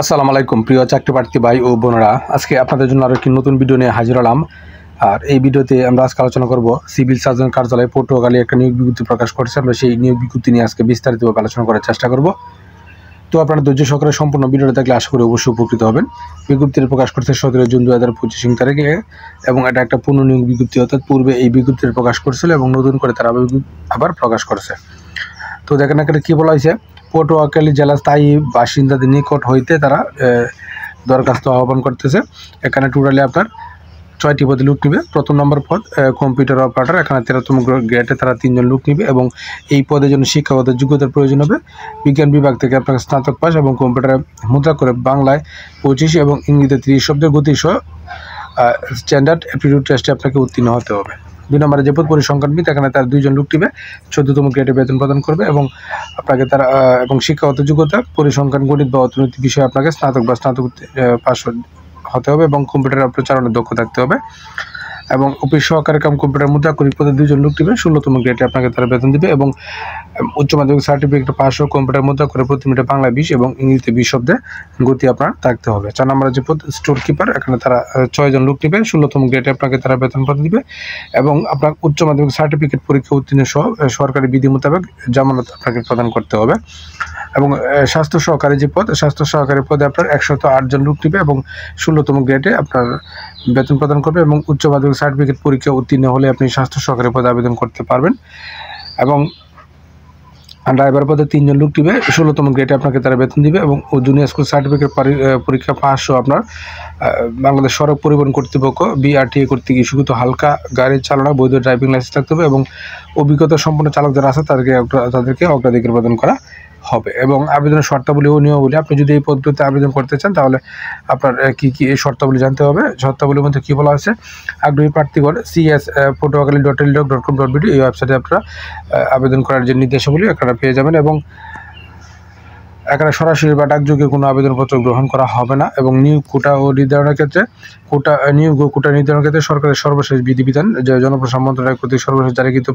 আসসালামু আলাইকুম প্রিয় চাকরি প্রার্থী ভাই ও বোনেরা, আজকে আপনাদের জন্য আরও একটি নতুন ভিডিও নিয়ে হাজির হলাম। আর এই ভিডিওতে আমরা আজকে আলোচনা করব সিভিল সার্জন কার্যালয়ে পটুয়াখালী একটা নিয়োগ বিজ্ঞপ্তি প্রকাশ করেছে। আমরা সেই নিয়োগ বিজ্ঞপ্তি নিয়ে আজকে বিস্তারিতভাবে আলোচনা করার চেষ্টা করব। তো আপনারা ধৈর্য সহকারে সম্পূর্ণ ভিডিওটা দেখলে আশা করি অবশ্যই উপকৃত হবেন। বিজ্ঞপ্তিটি প্রকাশ করছে 17 জুন 2025 তারিখে এবং এটা একটা পূর্ণ নিয়োগ বিজ্ঞপ্তি, অর্থাৎ পূর্বে এই বিজ্ঞপ্তিটি প্রকাশ করেছিল এবং নতুন করে তারা আবার প্রকাশ করেছে। তো দেখেন এখানে কী বলা হয়েছে, পটুয়াখালী জেলা স্থায়ী বাসিন্দাদের নিকট হইতে তারা দরখাস্ত আহ্বান করতেছে। এখানে টোটালি আপনার 6টি পদে লোক নেবে। প্রথম নম্বর পদ কম্পিউটার অপারেটর, এখানে 13তম গ্রেডে তারা 3 জন লোক নেবে এবং এই পদের জন্য শিক্ষাগত যোগ্যতার প্রয়োজন হবে। বিজ্ঞান বিভাগ থেকে আপনাকে স্নাতক পাস এবং কম্পিউটারে মুদ্রা করে বাংলায় 25 এবং ইংরেজিতে 30 শব্দের গতিসহ স্ট্যান্ডার্ড অ্যাপটিটিউড টেস্টে আপনাকে উত্তীর্ণ হতে হবে। 2 নম্বরে যে পদ পরিসংখ্যানবিদ, এখানে তার 2 জন লোক নেবে, 14তম গ্রেডে বেতন প্রদান করবে এবং আপনাকে তারা এবং শিক্ষাগত যোগ্যতা পরিসংখ্যান, গণিত বা অর্থনৈতিক বিষয়ে আপনাকে স্নাতক বা স্নাতক পাস হতে হবে এবং কম্পিউটার আপনার চালানোর দক্ষ থাকতে হবে। এবং অফিস সহকারী কাম কম্পিউটার মুদ্রাক্ষরিক পদে 2 জন লোক নেবে, 16তম গ্রেডে আপনাকে তারা বেতন দেবে এবং উচ্চ মাধ্যমিক সার্টিফিকেট পাস ও কম্পিউটার মুদ্রাক্ষরে প্রতি মিনিটে বাংলা 20 এবং ইংরেজিতে 20 শব্দে গতি আপনার থাকতে হবে। 4 নম্বরে যে পদ স্টোর কিপার, এখানে তারা 6 জন লোক নেবে, 16তম গ্রেডে আপনাকে তারা বেতন প্রদান দিবে এবং আপনার উচ্চ মাধ্যমিক সার্টিফিকেট পরীক্ষা উত্তীর্ণ সহ সরকারি বিধি মোতাবেক জামানত আপনাকে প্রদান করতে হবে। এবং স্বাস্থ্য সহকারী যে পদ, স্বাস্থ্য সহকারী পদে আপনার 108 জন লোক নেবে এবং 16তম গ্রেডে আপনার বেতন প্রদান করবে এবং উচ্চ মাধ্যমিক সার্টিফিকেট পরীক্ষা উত্তীর্ণ হলে আপনি স্বাস্থ্য সহকারী পদে আবেদন করতে পারবেন। এবং ড্রাইভার পদে 3 জন লোক নেবে, 16তম গ্রেডে আপনাকে তারা বেতন দিবে এবং জুনিয়র স্কুল সার্টিফিকেট পরীক্ষা পাস ও আপনার বাংলাদেশ সড়ক পরিবহন কর্তৃপক্ষ BRTA কর্তৃক ইস্যুকৃত হালকা গাড়ি চালানো বৈধ ড্রাইভিং লাইসেন্স থাকতে হবে এবং অভিজ্ঞতা সম্পন্ন চালক যারা আছে তাদেরকে অগ্রাধিকার প্রদান করা হবে। এবং আবেদনের শর্তাবলী ও নিয়মাবলী, আপনি যদি এই পদ্ধতিতে আবেদন করতে চান তাহলে আপনার কী কী এই শর্তাবলী জানতে হবে। শর্তাবলীর মধ্যে কী বলা হয়েছে, আগ্রহী প্রার্থীগণ cs.potuakhali.teledoc.com.bd এই ওয়েবসাইটে আপনারা আবেদন করার যে নির্দেশাবলী এখানে পেয়ে যাবেন এবং এখানে সরাসরি বা ডাকযোগে কোনো আবেদনপত্র গ্রহণ করা হবে না। এবং নিয়োগ কোটা ও নির্ধারণের ক্ষেত্রে নিয়োগ ও কোটা নির্ধারণের ক্ষেত্রে সরকারের সর্বশেষ বিধিবিধান যে জনপ্রশাসন মন্ত্রণালয় কর্তৃক সর্বশেষ জারিকৃত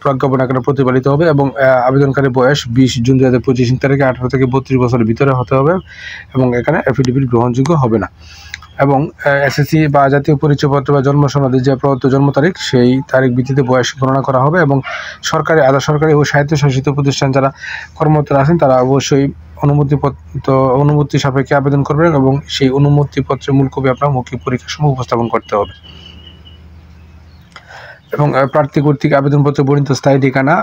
প্রজ্ঞাপন এখানে প্রতিপালিত হবে এবং আবেদনকারী বয়স 20 জুন 2025 তারিখে 18 থেকে 32 বছরের ভিতরে হতে হবে এবং এখানে অ্যাফিডেভিট গ্রহণযোগ্য হবে না। এবং SSC বা জাতীয় পরিচয়পত্র বা জন্ম সনদে যে প্রদত্ত জন্ম তারিখ সেই তারিখ ভিত্তিতে বয়স গণনা করা হবে। এবং সরকারি আধা সরকারি ও স্বায়ত্তশাসিত প্রতিষ্ঠান যারা কর্মরত আছেন তারা অবশ্যই অনুমতি সাপেক্ষে আবেদন করবেন এবং সেই অনুমতিপত্রের মূল কপি আপনার মৌখিক পরীক্ষার সময় উপস্থাপন করতে হবে। এবং প্রার্থী কর্তৃক আবেদনপত্রে বর্ণিত স্থায়ী ঠিকানা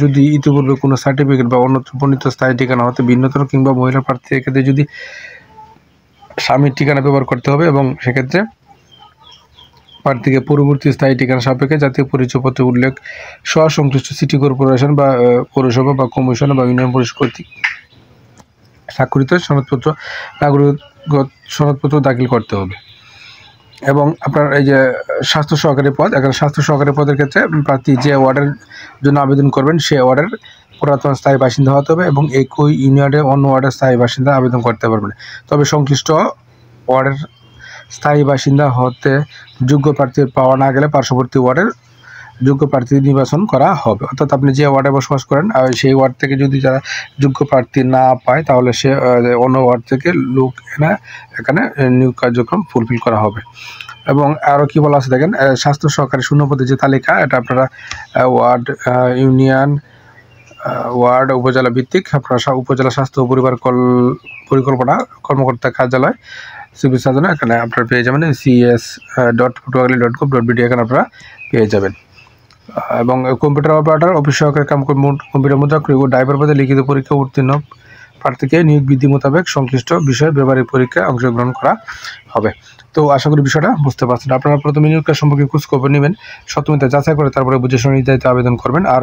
যদি ইতিপূর্বে কোনো সার্টিফিকেট বা অন্যত্র বর্ণিত স্থায়ী ঠিকানা হতে ভিন্নতর কিংবা মহিলা প্রার্থীর ক্ষেত্রে যদি স্বামীর ঠিকানা ব্যবহার করতে হবে এবং সেক্ষেত্রে প্রার্থীকে পূর্ববর্তী স্থায়ী ঠিকানা সাপেক্ষে জাতীয় পরিচয়পত্রে উল্লেখ সহ সংশ্লিষ্ট সিটি কর্পোরেশন বা পৌরসভা বা কমিশন বা ইউনিয়ন পরিষদ কর্তৃক স্বাক্ষরিত সনদপত্র দাখিল করতে হবে। এবং আপনার এই যে স্বাস্থ্য সহকারী পদ, এখানে স্বাস্থ্য সহকারী পদের ক্ষেত্রে প্রার্থী যে ওয়ার্ডের জন্য আবেদন করবেন সে ওয়ার্ডের পুরাতন স্থায়ী বাসিন্দা হতে হবে এবং একই ইউনিয়নে অন্য ওয়ার্ডের স্থায়ী বাসিন্দা আবেদন করতে পারবেন। তবে সংশ্লিষ্ট ওয়ার্ডের স্থায়ী বাসিন্দা হতে যোগ্য প্রার্থী পাওয়া না গেলে পার্শ্ববর্তী ওয়ার্ডের যোগ্য প্রার্থী নির্বাচন করা হবে। অর্থাৎ আপনি যে ওয়ার্ডে বসবাস করেন সেই ওয়ার্ড থেকে যদি যারা যোগ্য প্রার্থী না পায় তাহলে সে অন্য ওয়ার্ড থেকে লোক এখানে নিয়োগ কার্যক্রম ফুলফিল করা হবে। এবং আরও কী বলা আছে দেখেন, স্বাস্থ্য সহকারী শূন্যপদের যে তালিকা এটা আপনারা ওয়ার্ড, ইউনিয়ন, ওয়ার্ড, উপজেলা ভিত্তিক আপনারা উপজেলা স্বাস্থ্য ও পরিবার পরিকল্পনা কর্মকর্তা কার্যালয় সিভিল সার্জন এখানে আপনারা পেয়ে যাবেন cs.potuakhali.com.bd এখানে আপনারা পেয়ে যাবেন। এবং কম্পিউটার অপারেটর, অফিস সহকারী কাম কম্পিউটার মুদ্রাক্ষরিক ও ড্রাইভার পদে লিখিত পরীক্ষা উত্তীর্ণ প্রার্থীকে নিয়োগ বিধি মোতাবেক সংশ্লিষ্ট বিষয়ে ব্যবহারিক পরীক্ষায় অংশগ্রহণ করা হবে। তো আশা করি বিষয়টা বুঝতে পারছেন। আপনারা প্রথমে নিয়োগকার সম্পর্কে খোঁজখবর নেবেন, সত্যমিতা যাচাই করে তারপরে বুঝে শুনে নির্ধারিত আবেদন করবেন। আর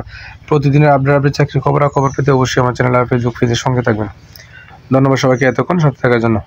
প্রতিদিনের আপডেট চাকরির খবর পেতে অবশ্যই আমার চ্যানেল আর ফেসবুক পেজের সঙ্গে থাকবেন। ধন্যবাদ সবাইকে এতক্ষণ সাথে থাকার জন্য।